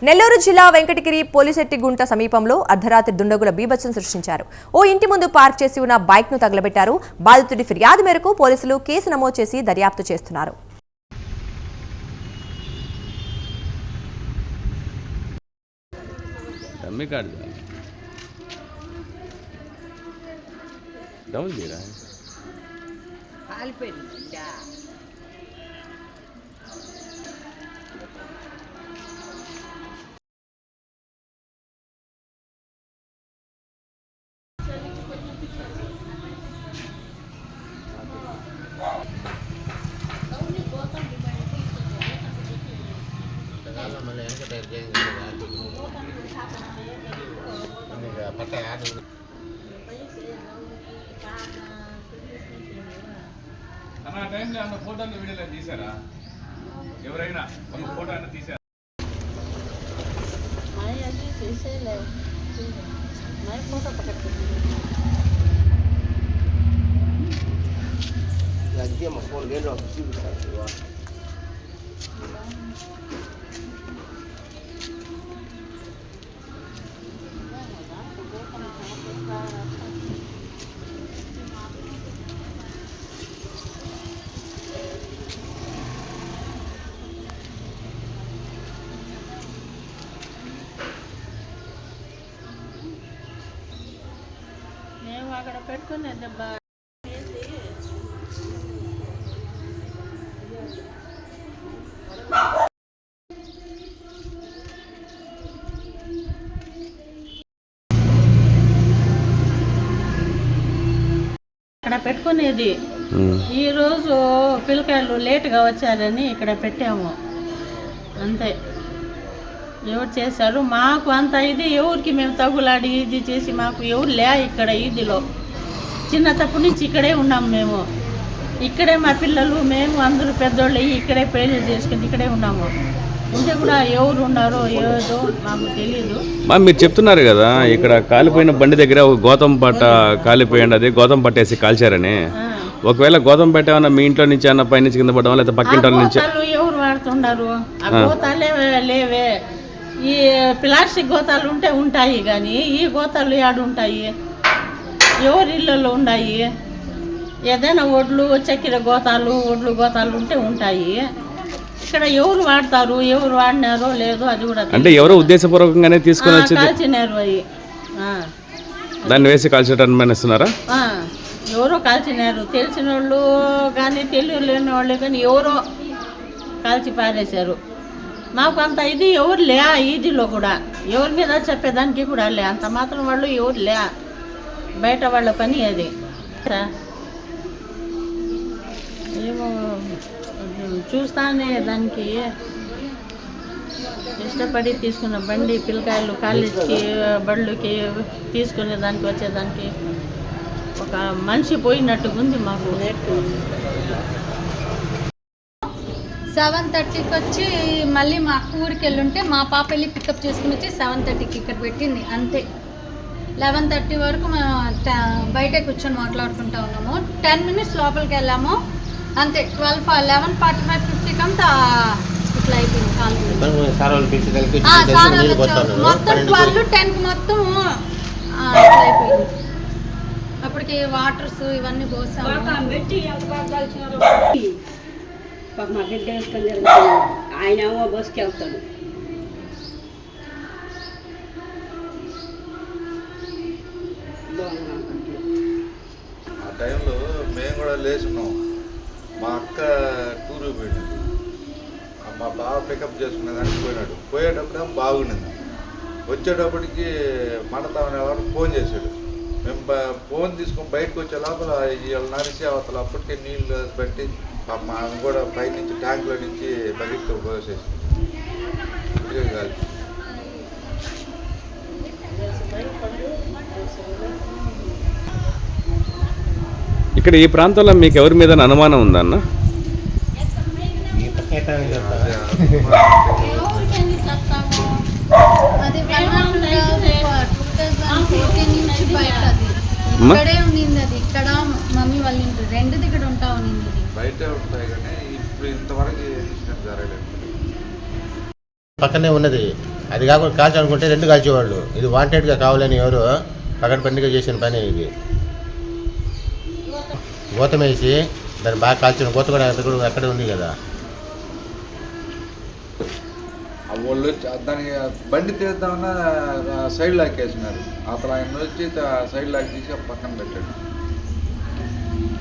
నెల్లూరు జిల్లా వెంకటగిరి పోలిశెట్టిగుంట సమీపంలో అర్ధరాత్రి దుండగుల బీభత్సం సృష్టించారు. ఓ ఇంటి ముందు పార్క్ చేసి ఉన్న బైక్ ను తగలబెట్టారు. బాధితుడి ఫిర్యాదు మేరకు పోలీసులు కేసు నమోదు చేసి దర్యాప్తు చేస్తున్నారు. అన్న టైంలో అన్న ఫోటోలు వీడియోలు తీసారా? ఎవరైనా ఒక ఫోటో అయినా తీసారా? మేము అక్కడ పెట్టుకునే దెబ్బ అక్కడ పెట్టుకునేది. ఈరోజు పిల్లకాయలు లేటుగా వచ్చారని ఇక్కడ పెట్టాము అంతే. ఎవరు చేశారు మాకు అంత ఇది ఎవరికి మేము తగులాడి ఇది చేసి మాకు ఎవరు లే ఇక్కడ ఈదిలో చిన్న తప్పు నుంచి ఇక్కడే ఉన్నాం. మేము ఇక్కడే మా పిల్లలు మేము అందరూ పెద్దోళ్ళు ఇక్కడే పెళ్లి చేసుకుని ఇక్కడే ఉన్నాము. ఉంటే కూడా ఎవరు ఉన్నారో ఏదో మాకు తెలియదు. మీరు చెప్తున్నారు కదా ఇక్కడ కాలిపోయిన బండి దగ్గర గౌతమ్ పట్ట కాలిపోయింది, అది గౌతమ్ పట్టేసి కాల్చారని. ఒకవేళ గౌతమ్ పట్ట ఏమన్నా మీ ఇంట్లో నుంచి అన్న పై నుంచి కింద పడడం లేదా పక్కింటి నుంచి ఎవరు వాడుతున్నారు? ఆ గోతాలే లేవే. ఈ ప్లాస్టిక్ గోతాలు ఉంటే ఉంటాయి కానీ ఈ గోతాలు ఏడు ఉంటాయి? ఎవరి ఇళ్ళల్లో ఉన్నాయి? ఏదైనా ఒడ్లు చక్కెర గోతాలు ఒడ్లు గోతాలు ఉంటే ఉంటాయి. ఇక్కడ ఎవరు వాడతారు, ఎవరు వాడినారో లేదో అది కూడా అంటే ఎవరో ఉద్దేశపూర్వకంగానే తీసుకొని వచ్చి కాల్చినారు. అవి దాన్ని వేసి కాల్చడానికి ఇస్తున్నారా? ఎవరో కాల్చినారు. తెలిసిన వాళ్ళు కానీ తెలియలేని వాళ్ళు కానీ ఎవరో కాల్చి పారేశారు. మాకు అంత ఇది ఎవరు లే ఈదిలో కూడా ఎవరి మీద చెప్పేదానికి కూడా లే. అంత మాత్రం వాళ్ళు ఎవరు లే, బయట వాళ్ళ పని అది. ఏమో చూస్తానే దానికి ఇష్టపడి తీసుకున్న బండి పిల్లకాయలు కాలేజీకి బళ్ళుకి తీసుకునే దానికి వచ్చేదానికి ఒక మనిషి పోయినట్టుగా ఉంది మాకు. 7:30కి వచ్చి మళ్ళీ మా అక్క ఊరికి వెళ్ళుంటే మా పాప వెళ్ళి పికప్ చేసుకుని వచ్చి 7:30కి ఇక్కడ పెట్టింది అంతే. 11:30 వరకు మేము బయట కూర్చొని మాట్లాడుకుంటూ ఉన్నాము. 10 minutes లోపలికి వెళ్ళాము అంతే. 11:45-50 అంతా ఇట్లా అయిపోయింది. మొత్తం 12-10కి మొత్తం ఇట్లా అయిపోయింది. అప్పటికి వాటర్స్ ఇవన్నీ పోసాము. మా బిడ్డ వేసుకొని జరుగుతుంది. ఆయన ఏమో బస్కి వెళ్తాడు. ఆ టైంలో మేము కూడా లేచున్నాం. మా అక్క టూరు పోయినాడు, మా బావ పికప్ చేసుకునేదానికి పోయినాడు. పోయేటప్పుడు బాగుండింది. వచ్చేటప్పటికి మడతామనే వాడు ఫోన్ చేశాడు. మేము ఫోన్ తీసుకొని బయటకు వచ్చే లోపల వీళ్ళు నరిసి అవతల అప్పటికే నీళ్ళు పెట్టి ఆమె కూడా పైనుంచి ట్యాంక్లో నుంచి బకెట్తో పోసేసి కాదు. ఇక్కడ ఈ ప్రాంతంలో మీకు ఎవరి మీద అనుమానం ఉందన్న? ఇక్కడే ఉండింది అది. ఇక్కడ మమ్మీ వాళ్ళ ఇంటి 2 దగ్గర ఉంటా ఉన్నింది. బయటే ఉంటాయి కానీ ఇప్పుడు ఇంతవరకు జరగలేదు. పక్కనే ఉన్నది. అది కాకుండా కాల్చాలనుకుంటే 2 కాల్చేవాళ్ళు. ఇది వాంటెడ్గా కావాలని ఎవరు పకడ్బందీగా చేసిన పని ఇది. గోతం వేసి దాన్ని బాగా కాల్చిన గోత కూడా అక్కడే ఉంది కదా. వాళ్ళు దానికి బండి తీద్దామన్నా సైడ్ లాక్ వేసినారు. అతను ఆయన వచ్చి సైడ్ లాక్ తీసి పక్కన పెట్టాడు.